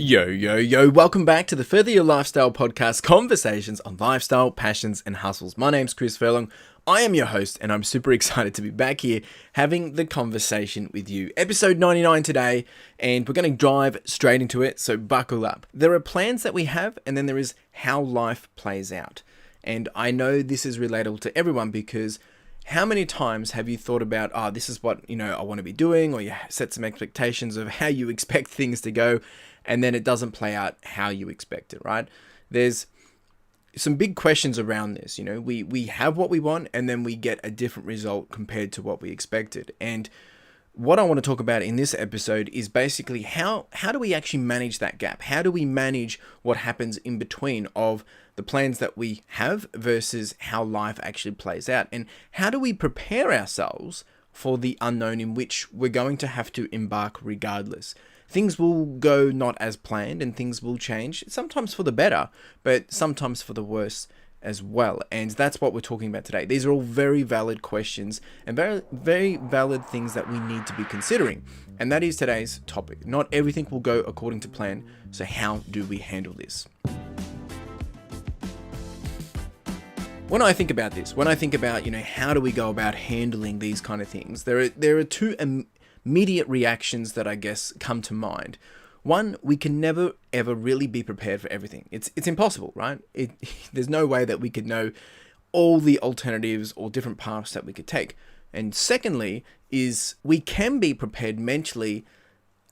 Yo, yo, yo, welcome back to the Further Your Lifestyle podcast, conversations on lifestyle, passions, and hustles. My name's Chris Furlong. I am your host, and I'm super excited to be back here having the conversation with you. Episode 99 today, and we're going to dive straight into it, so buckle up. There are plans that we have, and then there is how life plays out. And I know this is relatable to everyone because how many times have you thought about, this is what, I want to be doing, or you set some expectations of how you expect things to go, and then it doesn't play out how you expect it, right? There's some big questions around this. We have what we want, and then we get a different result compared to what we expected. And what I want to talk about in this episode is basically how do we actually manage that gap? How do we manage what happens in between of the plans that we have versus how life actually plays out? And how do we prepare ourselves for the unknown in which we're going to have to embark regardless? Things will go not as planned and things will change, sometimes for the better, but sometimes for the worse as well. And that's what we're talking about today. These are all very valid questions and very, very valid things that we need to be considering. And that is today's topic. Not everything will go according to plan. So how do we handle this? When I think about this, how do we go about handling these kind of things, there are two immediate reactions that I guess come to mind. One, we can never ever really be prepared for everything. It's impossible, right? There's no way that we could know all the alternatives or different paths that we could take. And secondly, is we can be prepared mentally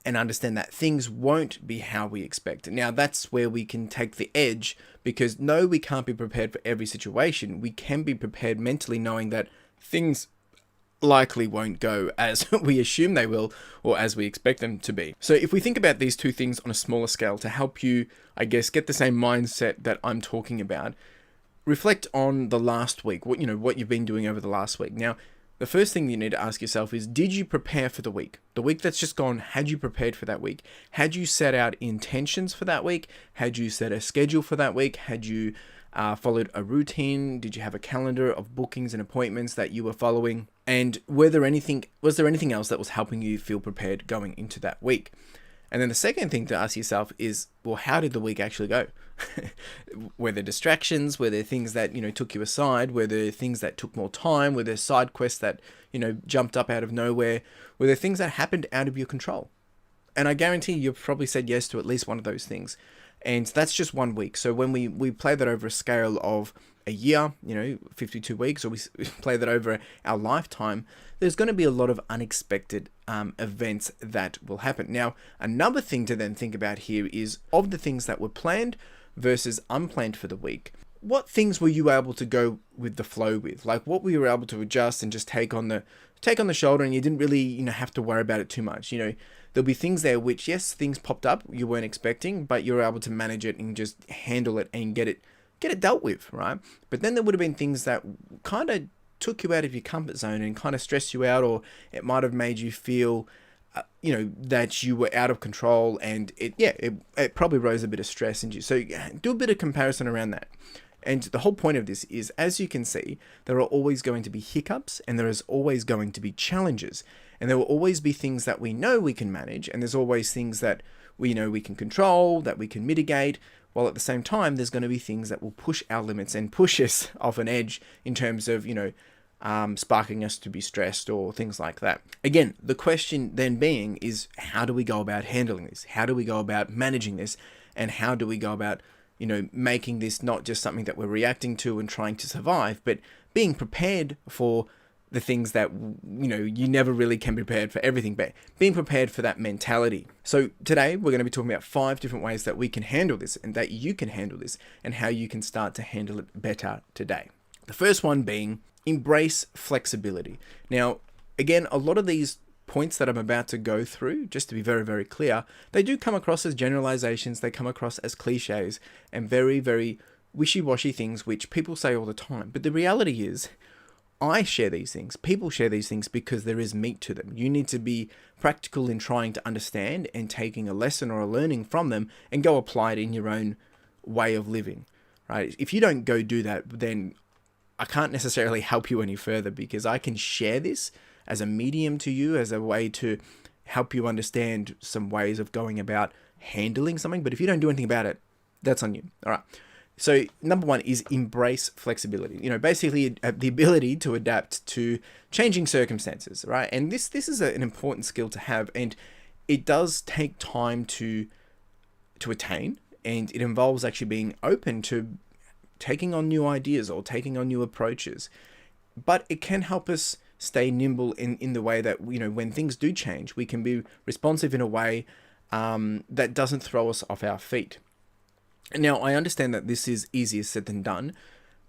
and understand that things won't be how we expect. Now that's where we can take the edge, because no, we can't be prepared for every situation. We can be prepared mentally knowing that things likely won't go as we assume they will or as we expect them to be. So if we think about these two things on a smaller scale to help you, I guess, get the same mindset that I'm talking about, reflect on the last week, what you've been doing over the last week. Now, the first thing you need to ask yourself is, did you prepare for the week? The week that's just gone, had you prepared for that week? Had you set out intentions for that week? Had you set a schedule for that week? Had you followed a routine? Did you have a calendar of bookings and appointments that you were following? And was there anything else that was helping you feel prepared going into that week? And then the second thing to ask yourself is, well, how did the week actually go? Were there distractions? Were there things that, took you aside? Were there things that took more time? Were there side quests that, jumped up out of nowhere? Were there things that happened out of your control? And I guarantee you've probably said yes to at least one of those things. And that's just 1 week. So when we play that over a scale of a year, 52 weeks, or we play that over our lifetime, there's going to be a lot of unexpected events that will happen. Now, another thing to then think about here is, of the things that were planned versus unplanned for the week, what things were you able to go with the flow with? Like, what were you able to adjust and just take on the shoulder, and you didn't really, have to worry about it too much. There'll be things there which, yes, things popped up you weren't expecting, but you're able to manage it and just handle it and get it dealt with, right? But then there would have been things that kind of took you out of your comfort zone and kind of stressed you out, or it might have made you feel, that you were out of control, and it probably rose a bit of stress into you. So do a bit of comparison around that. And the whole point of this is, as you can see, there are always going to be hiccups, and there is always going to be challenges. And there will always be things that we know we can manage, and there's always things that we know we can control, that we can mitigate, while at the same time, there's going to be things that will push our limits and push us off an edge in terms of, sparking us to be stressed or things like that. Again, the question then being is, how do we go about handling this? How do we go about managing this? And how do we go about making this not just something that we're reacting to and trying to survive, but being prepared for the things that, you never really can be prepared for everything, but being prepared for that mentality. So today we're going to be talking about 5 different ways that we can handle this, and that you can handle this, and how you can start to handle it better today. The first one being, embrace flexibility. Now, again, a lot of these points that I'm about to go through, just to be very, very clear, they do come across as generalizations, they come across as cliches, and very, very wishy-washy things which people say all the time. But the reality is, I share these things, people share these things because there is meat to them. You need to be practical in trying to understand and taking a lesson or a learning from them and go apply it in your own way of living, right? If you don't go do that, then I can't necessarily help you any further, because I can share this as a medium to you, as a way to help you understand some ways of going about handling something, but if you don't do anything about it, that's on you. All right. So number one is embrace flexibility. Basically the ability to adapt to changing circumstances, right? And this is an important skill to have, and it does take time to attain, and it involves actually being open to taking on new ideas or taking on new approaches. But it can help us stay nimble in the way that, when things do change, we can be responsive in a way that doesn't throw us off our feet. Now, I understand that this is easier said than done,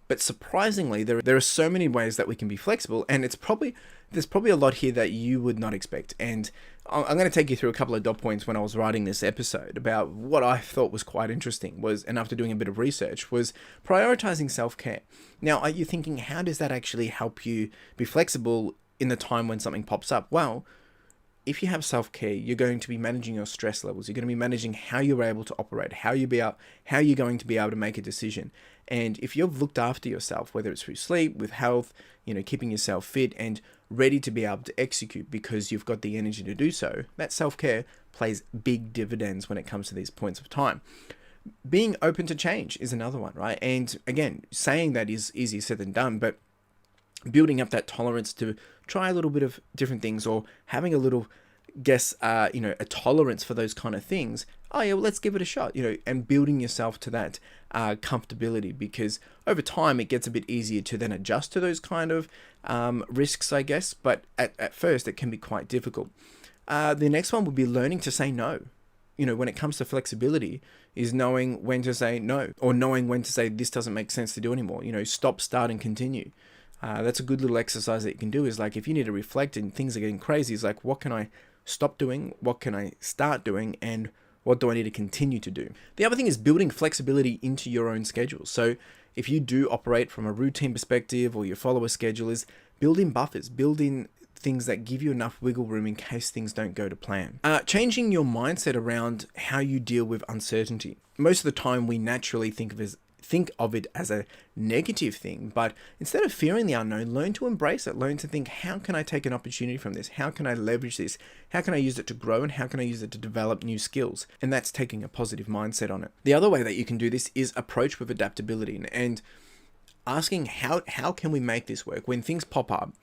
but surprisingly, there are so many ways that we can be flexible, and there's probably a lot here that you would not expect. And I'm going to take you through a couple of dot points when I was writing this episode about what I thought was quite interesting and after doing a bit of research, was prioritizing self-care. Now, are you thinking, how does that actually help you be flexible in the time when something pops up? Well, if you have self-care, you're going to be managing your stress levels. You're going to be managing how you're able to operate, how you're going to be able to make a decision. And if you've looked after yourself, whether it's through sleep, with health, keeping yourself fit and ready to be able to execute because you've got the energy to do so, that self-care plays big dividends when it comes to these points of time. Being open to change is another one, right? And again, saying that is easier said than done, but building up that tolerance to try a little bit of different things, or having a little, a tolerance for those kind of things. Oh yeah, well, let's give it a shot, and building yourself to that comfortability, because over time it gets a bit easier to then adjust to those kind of risks, I guess. But at first it can be quite difficult. The next one would be learning to say no. When it comes to flexibility, is knowing when to say no, or knowing when to say this doesn't make sense to do anymore. Stop, start, and continue. That's a good little exercise that you can do, is like, if you need to reflect and things are getting crazy, is like, what can I stop doing? What can I start doing? And what do I need to continue to do? The other thing is building flexibility into your own schedule. So if you do operate from a routine perspective, or you follow a schedule, is build in buffers, build in things that give you enough wiggle room in case things don't go to plan. Changing your mindset around how you deal with uncertainty. Most of the time we naturally think of it as a negative thing, but instead of fearing the unknown, learn to embrace it. Learn to think, how can I take an opportunity from this? How can I leverage this? How can I use it to grow, and how can I use it to develop new skills? And that's taking a positive mindset on it. The other way that you can do this is approach with adaptability and asking, how can we make this work? When things pop up,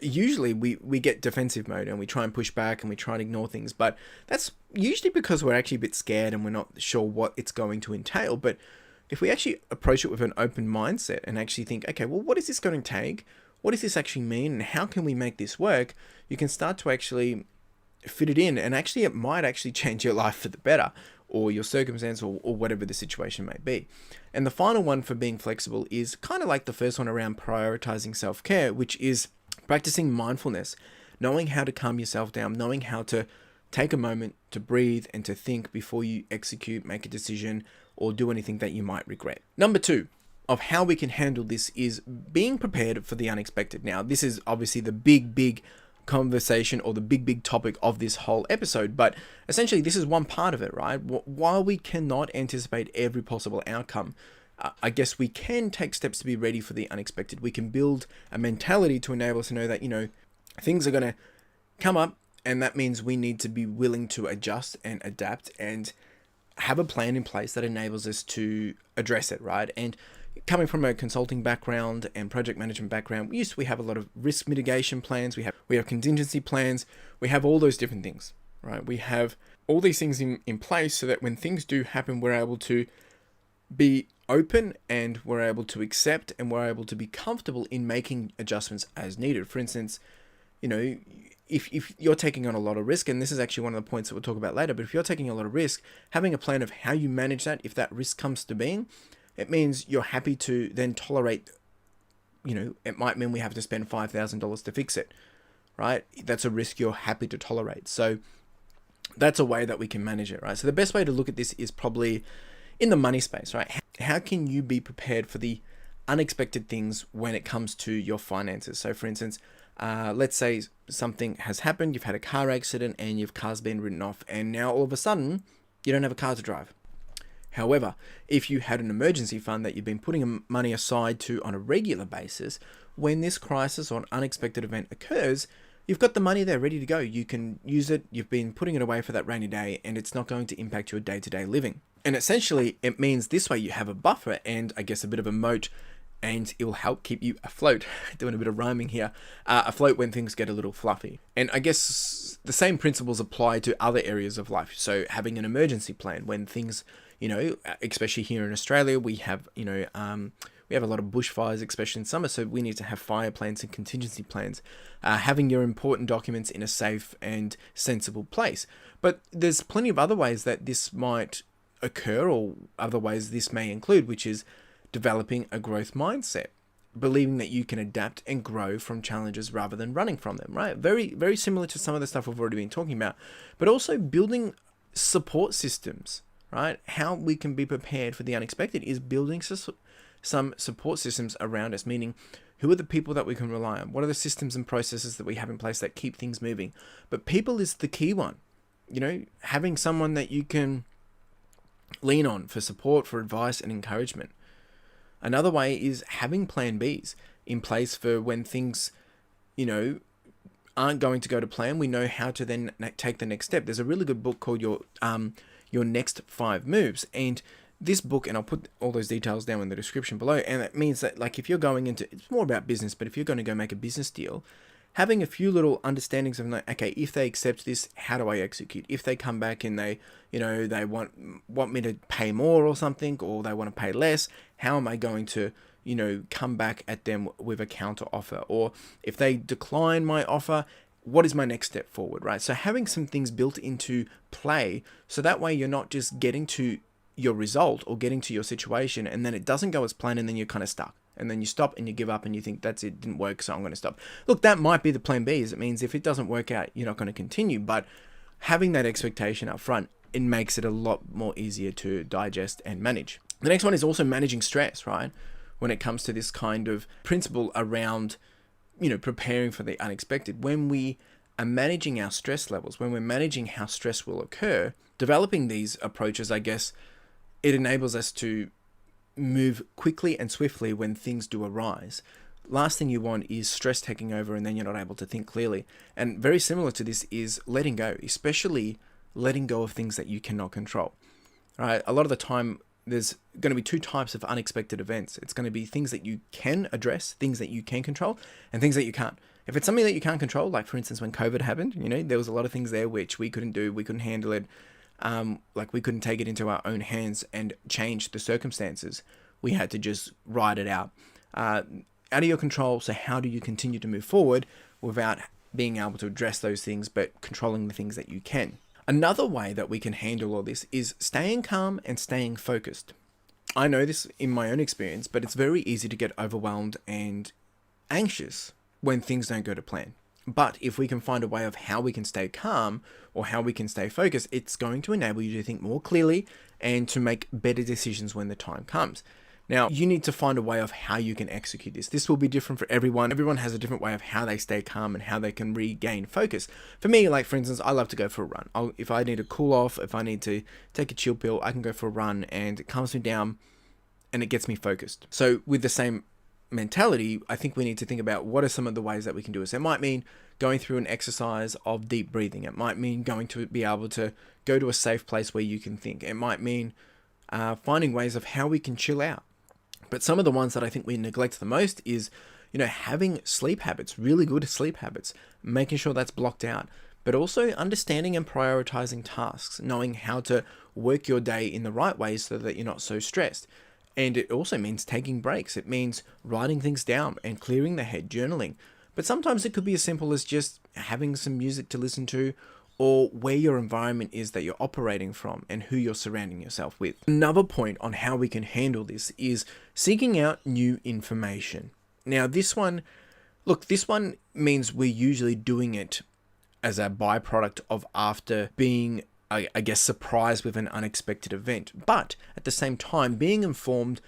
usually we get defensive mode and we try and push back and we try and ignore things, but that's usually because we're actually a bit scared and we're not sure what it's going to entail. But if we actually approach it with an open mindset and actually think, okay, well, what is this going to take? What does this actually mean? And how can we make this work? You can start to actually fit it in, and actually it might actually change your life for the better, or your circumstance, or whatever the situation may be. And the final one for being flexible is kind of like the first one around prioritizing self-care, which is practicing mindfulness, knowing how to calm yourself down, knowing how to take a moment to breathe and to think before you execute, make a decision, or do anything that you might regret. Number 2 of how we can handle this is being prepared for the unexpected. Now, this is obviously the big conversation, or the big topic of this whole episode, but essentially this is one part of it, right? While we cannot anticipate every possible outcome, I guess we can take steps to be ready for the unexpected. We can build a mentality to enable us to know that, things are going to come up, and that means we need to be willing to adjust and adapt and have a plan in place that enables us to address it, right? And coming from a consulting background and project management background, we have a lot of risk mitigation plans, we have contingency plans, we have all those different things, right? We have all these things in place so that when things do happen, we're able to be open, and we're able to accept, and we're able to be comfortable in making adjustments as needed. For instance, if you're taking on a lot of risk, and this is actually one of the points that we'll talk about later, but if you're taking a lot of risk, having a plan of how you manage that, if that risk comes to being, it means you're happy to then tolerate, it might mean we have to spend $5,000 to fix it, right? That's a risk you're happy to tolerate. So that's a way that we can manage it, right? So the best way to look at this is probably in the money space, right? How can you be prepared for the unexpected things when it comes to your finances? So for instance, let's say something has happened, you've had a car accident and your car's been written off, and now all of a sudden you don't have a car to drive. However, if you had an emergency fund that you've been putting money aside to on a regular basis, when this crisis or an unexpected event occurs, you've got the money there ready to go. You can use it. You've been putting it away for that rainy day, and it's not going to impact your day-to-day living. And essentially, it means this way you have a buffer and I guess a bit of a moat, and it will help keep you afloat. Doing a bit of rhyming here. Afloat when things get a little fluffy. And I guess the same principles apply to other areas of life. So having an emergency plan when things, especially here in Australia, we have, we have a lot of bushfires, especially in summer, so we need to have fire plans and contingency plans. Having your important documents in a safe and sensible place. But there's plenty of other ways that this might occur, or other ways this may include, which is developing a growth mindset, believing that you can adapt and grow from challenges rather than running from them, right? Very, very similar to some of the stuff we've already been talking about, but also building support systems, right? How we can be prepared for the unexpected is building some support systems around us, meaning who are the people that we can rely on? What are the systems and processes that we have in place that keep things moving? But people is the key one, having someone that you can lean on for support, for advice and encouragement. Another way is having plan Bs in place for when things, aren't going to go to plan. We know how to then take the next step. There's a really good book called Your Next 5 Moves. And this book, and I'll put all those details down in the description below. And that means that, like, if you're going into, it's more about business, but if you're going to go make a business deal, having a few little understandings of, like, okay, if they accept this, how do I execute? If they come back and they, they want me to pay more or something, or they want to pay less, how am I going to, come back at them with a counter offer? Or if they decline my offer, what is my next step forward, right? So having some things built into play, so that way you're not just getting to your result or getting to your situation and then it doesn't go as planned and then you're kind of stuck. And then you stop and you give up and you think, that's it, didn't work, so I'm going to stop. Look, that might be the plan B, is it means if it doesn't work out, you're not going to continue. But having that expectation up front, it makes it a lot more easier to digest and manage. The next one is also managing stress, right? When it comes to this kind of principle around, preparing for the unexpected. When we are managing our stress levels, when we're managing how stress will occur, developing these approaches, I guess, it enables us to move quickly and swiftly when things do arise. Last thing you want is stress taking over and then you're not able to think clearly. And very similar to this is letting go, especially letting go of things that you cannot control. Right? A lot of the time, there's going to be two types of unexpected events. It's going to be things that you can address, things that you can control, and things that you can't. If it's something that you can't control, like for instance, when COVID happened, there was a lot of things there which we couldn't do, we couldn't handle it. Like we couldn't take it into our own hands and change the circumstances. We had to just ride it out. Out of your control, so how do you continue to move forward without being able to address those things, but controlling the things that you can? Another way that we can handle all this is staying calm and staying focused. I know this in my own experience, but it's very easy to get overwhelmed and anxious when things don't go to plan. But if we can find a way of how we can stay calm or how we can stay focused, it's going to enable you to think more clearly and to make better decisions when the time comes. Now, you need to find a way of how you can execute this. This will be different for everyone. Everyone has a different way of how they stay calm and how they can regain focus. For me, like for instance, I love to go for a run. If I need to cool off, if I need to take a chill pill, I can go for a run and it calms me down and it gets me focused. So with the same mentality, I think we need to think about what are some of the ways that we can do this. It might mean going through an exercise of deep breathing. It might mean going to be able to go to a safe place where you can think. It might mean finding ways of how we can chill out. But some of the ones that I think we neglect the most is, having sleep habits, really good sleep habits, making sure that's blocked out, but also understanding and prioritizing tasks, knowing how to work your day in the right way so that you're not so stressed. And it also means taking breaks. It means writing things down and clearing the head, journaling. But sometimes it could be as simple as just having some music to listen to, or where your environment is that you're operating from and who you're surrounding yourself with. Another point on how we can handle this is seeking out new information. Now, this one means we're usually doing it as a byproduct of after being, I guess, surprised with an unexpected event. But at the same time, being informed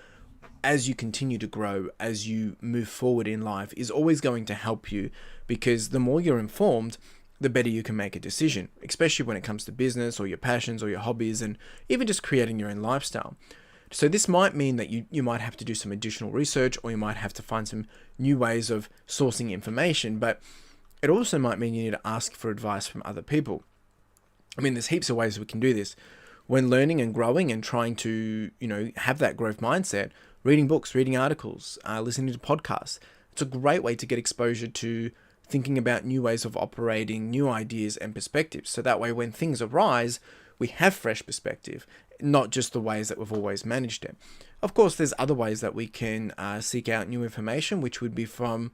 as you continue to grow, as you move forward in life, is always going to help you, because the more you're informed, the better you can make a decision, especially when it comes to business or your passions or your hobbies, and even just creating your own lifestyle. So this might mean that you might have to do some additional research, or you might have to find some new ways of sourcing information. But It also might mean you need to ask for advice from other people. I mean, there's heaps of ways we can do this. When learning and growing and trying to, have that growth mindset, reading books, reading articles, listening to podcasts, it's a great way to get exposure to thinking about new ways of operating, new ideas and perspectives. So that way, when things arise, we have fresh perspective, not just the ways that we've always managed it. Of course, there's other ways that we can seek out new information, which would be from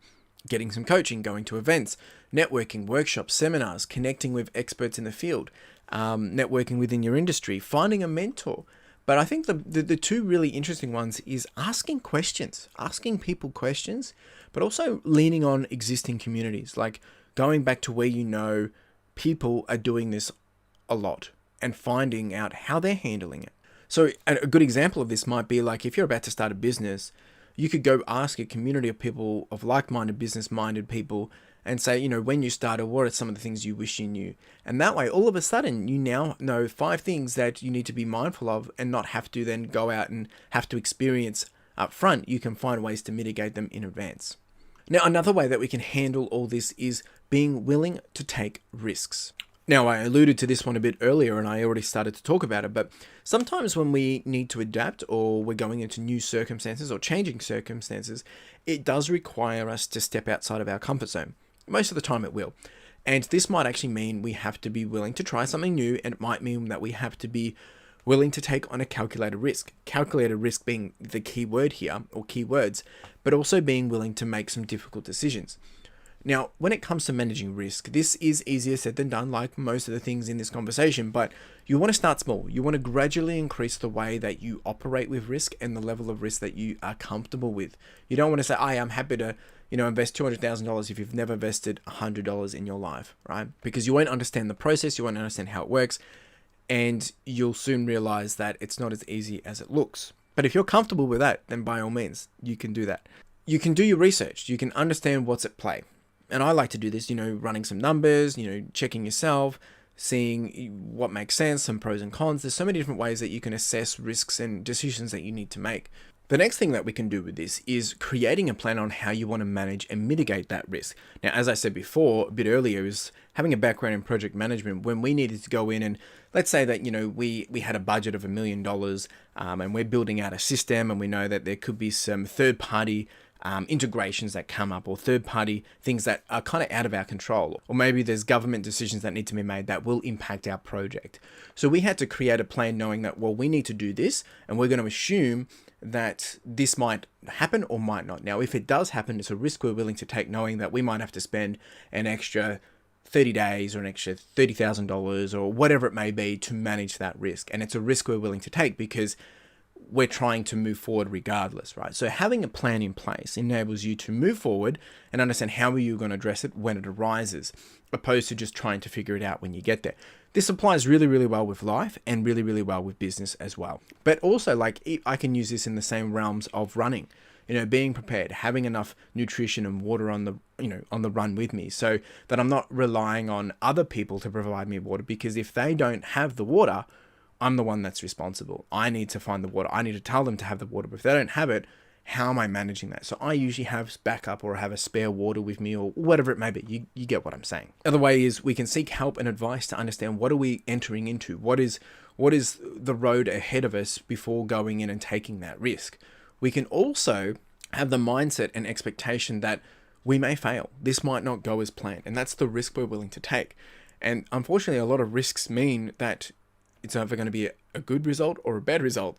getting some coaching, going to events, networking, workshops, seminars, connecting with experts in the field, networking within your industry, finding a mentor. But I think the two really interesting ones is asking questions, asking people questions, but also leaning on existing communities, like going back to where people are doing this a lot and finding out how they're handling it. So a good example of this might be like if you're about to start a business, you could go ask a community of people, of like-minded, business-minded people, and say, when you started, what are some of the things you wish you knew? And that way, all of a sudden, you now know 5 things that you need to be mindful of and not have to then go out and have to experience up front. You can find ways to mitigate them in advance. Now, another way that we can handle all this is being willing to take risks. Now, I alluded to this one a bit earlier and I already started to talk about it, but sometimes when we need to adapt or we're going into new circumstances or changing circumstances, it does require us to step outside of our comfort zone. Most of the time it will. And this might actually mean we have to be willing to try something new, and it might mean that we have to be willing to take on a calculated risk. Calculated risk being the key word here, or keywords, but also being willing to make some difficult decisions. Now, when it comes to managing risk, this is easier said than done, like most of the things in this conversation, but you want to start small. You want to gradually increase the way that you operate with risk and the level of risk that you are comfortable with. You don't want to say, I'm happy to, invest $200,000 if you've never invested $100 in your life, right? Because you won't understand the process, you won't understand how it works, and you'll soon realize that it's not as easy as it looks. But if you're comfortable with that, then by all means, you can do that. You can do your research. You can understand what's at play. And I like to do this, running some numbers, checking yourself, seeing what makes sense, some pros and cons. There's so many different ways that you can assess risks and decisions that you need to make. The next thing that we can do with this is creating a plan on how you want to manage and mitigate that risk. Now, as I said before, a bit earlier, is having a background in project management. When we needed to go in and let's say that, we had a budget of $1 million and we're building out a system, and we know that there could be some third-party integrations that come up, or third-party things that are kind of out of our control, or maybe there's government decisions that need to be made that will impact our project. So we had to create a plan knowing that, well, we need to do this, and we're going to assume that this might happen or might not. Now, if it does happen, it's a risk we're willing to take, knowing that we might have to spend an extra 30 days or an extra $30,000 or whatever it may be to manage that risk. And it's a risk we're willing to take because we're trying to move forward regardless, right? So having a plan in place enables you to move forward and understand how are you going to address it when it arises, opposed to just trying to figure it out when you get there. This applies really, really well with life and really, really well with business as well. But also, I can use this in the same realms of running, being prepared, having enough nutrition and water on the run with me, so that I'm not relying on other people to provide me water, because if they don't have the water, I'm the one that's responsible. I need to find the water. I need to tell them to have the water. But if they don't have it, how am I managing that? So I usually have backup or have a spare water with me, or whatever it may be. You get what I'm saying. Other way is we can seek help and advice to understand what are we entering into? What is the road ahead of us before going in and taking that risk? We can also have the mindset and expectation that we may fail. This might not go as planned. And that's the risk we're willing to take. And unfortunately, a lot of risks mean that it's either going to be a good result or a bad result,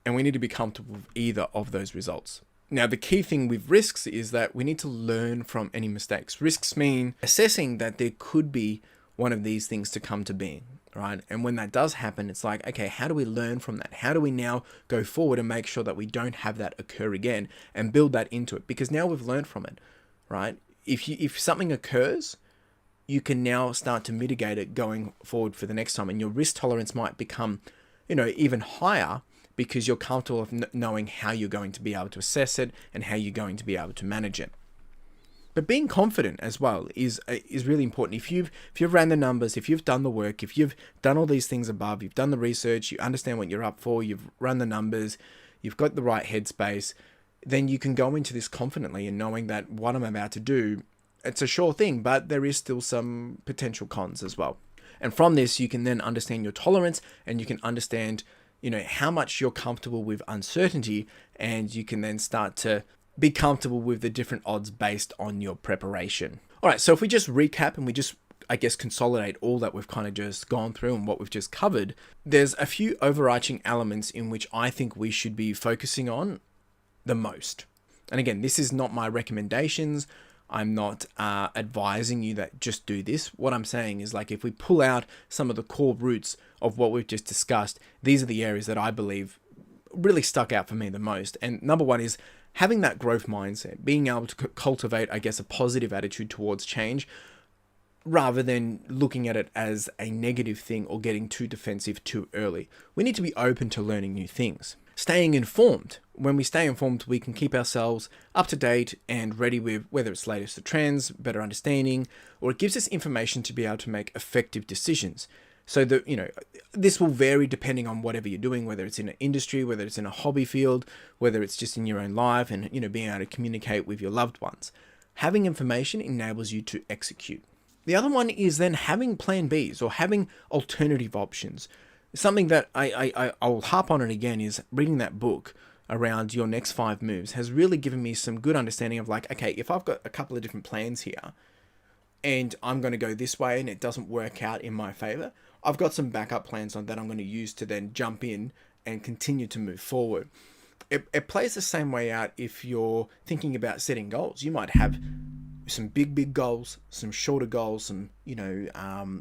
and we need to be comfortable with either of those results. Now, the key thing with risks is that we need to learn from any mistakes. Risks mean assessing that there could be one of these things to come to being, right? And when that does happen, it's like, okay, how do we learn from that? How do we now go forward and make sure that we don't have that occur again and build that into it? Because now we've learned from it, right? If something occurs, you can now start to mitigate it going forward for the next time. And your risk tolerance might become, even higher, because you're comfortable with knowing how you're going to be able to assess it and how you're going to be able to manage it. But being confident as well is really important. If you've ran the numbers, if you've done the work, if you've done all these things above, you've done the research, you understand what you're up for, you've run the numbers, you've got the right headspace, then you can go into this confidently and knowing that what I'm about to do, it's a sure thing, but there is still some potential cons as well. And from this, you can then understand your tolerance, and you can understand, how much you're comfortable with uncertainty, and you can then start to be comfortable with the different odds based on your preparation. All right, so if we just recap and we just, I guess, consolidate all that we've kind of just gone through and what we've just covered, there's a few overarching elements in which I think we should be focusing on the most. And again, this is not my recommendations. I'm not advising you that just do this. What I'm saying is, like, if we pull out some of the core roots of what we've just discussed, these are the areas that I believe really stuck out for me the most. And number one is having that growth mindset, being able to cultivate, I guess, a positive attitude towards change, rather than looking at it as a negative thing or getting too defensive too early. We need to be open to learning new things. Staying informed. When we stay informed, we can keep ourselves up to date and ready with whether it's latest trends, better understanding, or it gives us information to be able to make effective decisions. So that, this will vary depending on whatever you're doing, whether it's in an industry, whether it's in a hobby field, whether it's just in your own life, and, being able to communicate with your loved ones. Having information enables you to execute. The other one is then having plan Bs or having alternative options. Something that I'll harp on it again is reading that book around your next 5 moves has really given me some good understanding of, like, okay, if I've got a couple of different plans here and I'm going to go this way and it doesn't work out in my favor, I've got some backup plans on that I'm going to use to then jump in and continue to move forward. It plays the same way out if you're thinking about setting goals. You might have some big goals, some shorter goals, some,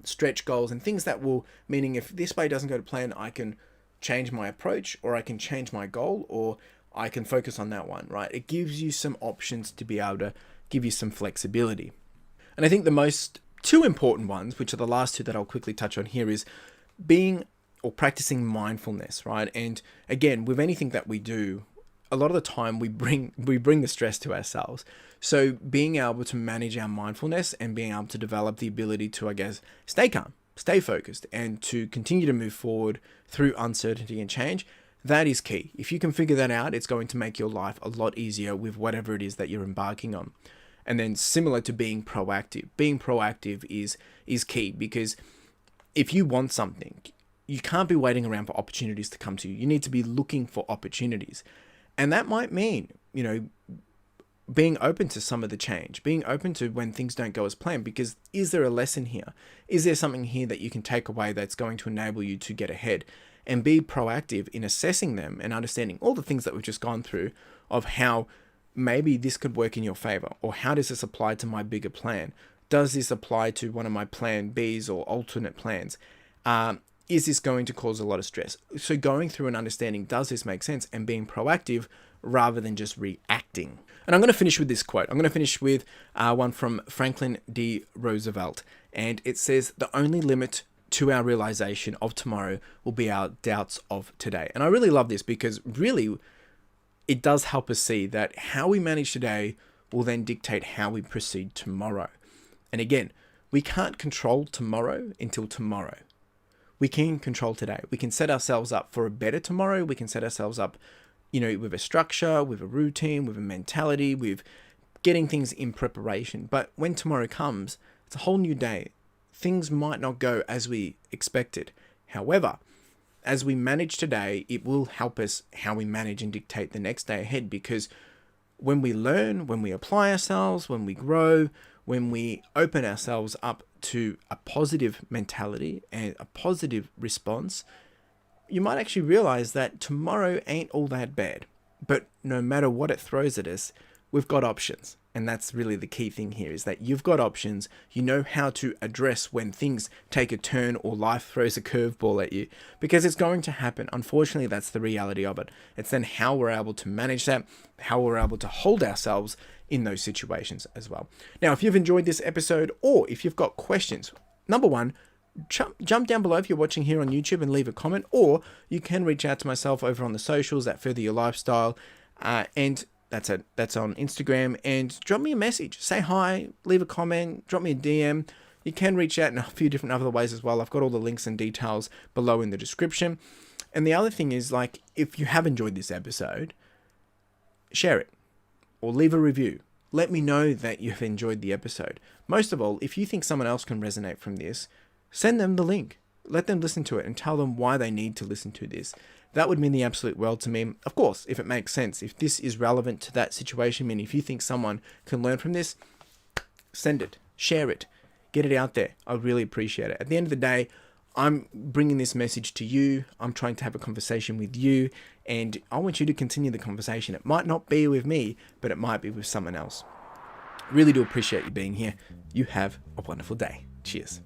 stretch goals, and things that will, meaning if this way doesn't go to plan, I can change my approach, or I can change my goal, or I can focus on that one, right? It gives you some options to be able to give you some flexibility. And I think the most 2 important ones, which are the last 2 that I'll quickly touch on here, is being or practicing mindfulness, right? And again, with anything that we do, a lot of the time we bring the stress to ourselves. So being able to manage our mindfulness and being able to develop the ability to, I guess, stay calm, stay focused, and to continue to move forward through uncertainty and change, that is key. If you can figure that out, it's going to make your life a lot easier with whatever it is that you're embarking on. And then similar to being proactive is key, because if you want something, you can't be waiting around for opportunities to come to you. You need to be looking for opportunities. And that might mean, being open to some of the change, being open to when things don't go as planned, because is there a lesson here? Is there something here that you can take away that's going to enable you to get ahead? And be proactive in assessing them and understanding all the things that we've just gone through of how maybe this could work in your favor, or how does this apply to my bigger plan? Does this apply to one of my plan Bs or alternate plans? Is this going to cause a lot of stress? So going through and understanding, does this make sense? And being proactive rather than just reacting. And I'm going to finish with this quote. I'm going to finish with one from Franklin D. Roosevelt. And it says, "The only limit to our realization of tomorrow will be our doubts of today." And I really love this, because really it does help us see that how we manage today will then dictate how we proceed tomorrow. And again, we can't control tomorrow until tomorrow. We can control today. We can set ourselves up for a better tomorrow. We can set ourselves up, with a structure, with a routine, with a mentality, with getting things in preparation. But when tomorrow comes, it's a whole new day. Things might not go as we expected. However, as we manage today, it will help us how we manage and dictate the next day ahead, because when we learn, when we apply ourselves, when we grow, when we open ourselves up to a positive mentality and a positive response, you might actually realize that tomorrow ain't all that bad. But no matter what it throws at us, we've got options. And that's really the key thing here, is that you've got options. You know how to address when things take a turn or life throws a curveball at you, because it's going to happen. Unfortunately, that's the reality of it. It's then how we're able to manage that, how we're able to hold ourselves in those situations as well. Now, if you've enjoyed this episode, or if you've got questions, number one, jump down below if you're watching here on YouTube and leave a comment, or you can reach out to myself over on the socials at Further Your Lifestyle, and that's on Instagram, and drop me a message. Say hi, leave a comment, drop me a DM. You can reach out in a few different other ways as well. I've got all the links and details below in the description. And the other thing is, if you have enjoyed this episode, share it or leave a review. let me know that you've enjoyed the episode. Most of all, if you think someone else can resonate from this, send them the link. Let them listen to it and tell them why they need to listen to this. That would mean the absolute world to me. Of course, if it makes sense, if this is relevant to that situation, I mean, if you think someone can learn from this, send it, share it, get it out there. I really appreciate it. At the end of the day, I'm bringing this message to you. I'm trying to have a conversation with you, and I want you to continue the conversation. It might not be with me, but it might be with someone else. Really do appreciate you being here. You have a wonderful day. Cheers.